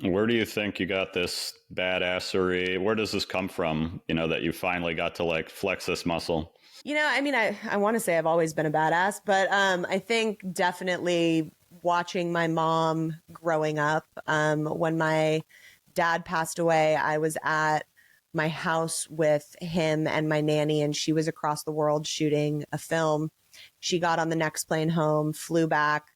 Where do you think you got this badassery? Where does this come from? That you finally got to like flex this muscle. I mean, I want to say I've always been a badass, but I think definitely watching my mom growing up. When my dad passed away, I was at my house with him and my nanny, and she was across the world shooting a film. She got on the next plane home, flew back,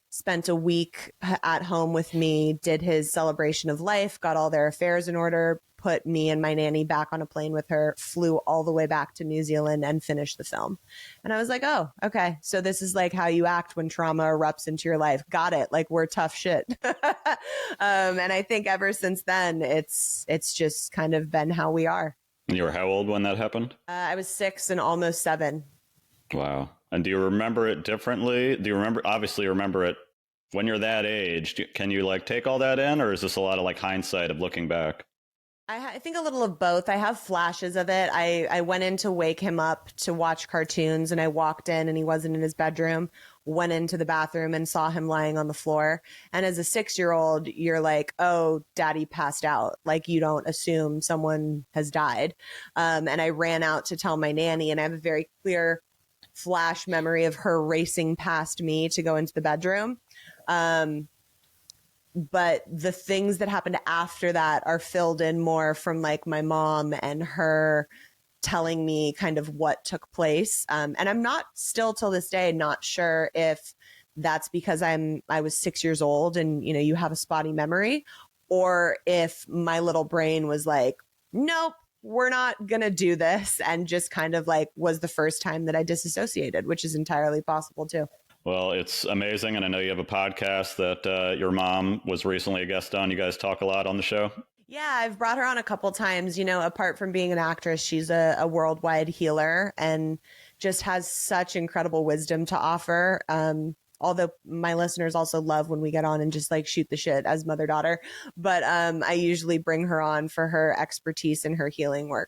spent a week at home with me, did his celebration of life, got all their affairs in order, put me and my nanny back on a plane with her, flew all the way back to New Zealand and finished the film. And I was like, oh, okay. So this is like how you act when trauma erupts into your life. Got it. Like, we're tough shit. And I think ever since then, it's just kind of been how we are. You were how old when that happened? I was 6 and almost 7. Wow. And do you remember it differently? Do you obviously remember it when you're that age? Can you like take all that in, or is this a lot of like hindsight of looking back? I think a little of both. I have flashes of it. I went in to wake him up to watch cartoons, and I walked in and he wasn't in his bedroom, went into the bathroom and saw him lying on the floor. And as a 6-year-old, you're like, oh, daddy passed out. Like, you don't assume someone has died. And I ran out to tell my nanny, and I have a very clear flash memory of her racing past me to go into the bedroom. But the things that happened after that are filled in more from like my mom and her telling me kind of what took place. And I'm not still till this day, not sure if that's because I was 6 years old and, you have a spotty memory, or if my little brain was like, nope, we're not going to do this. And just kind of like was the first time that I disassociated, which is entirely possible too. Well, it's amazing. And I know you have a podcast that your mom was recently a guest on. You guys talk a lot on the show. Yeah, I've brought her on a couple times. Apart from being an actress, she's a worldwide healer and just has such incredible wisdom to offer. Although my listeners also love when we get on and just like shoot the shit as mother-daughter. But I usually bring her on for her expertise and her healing work.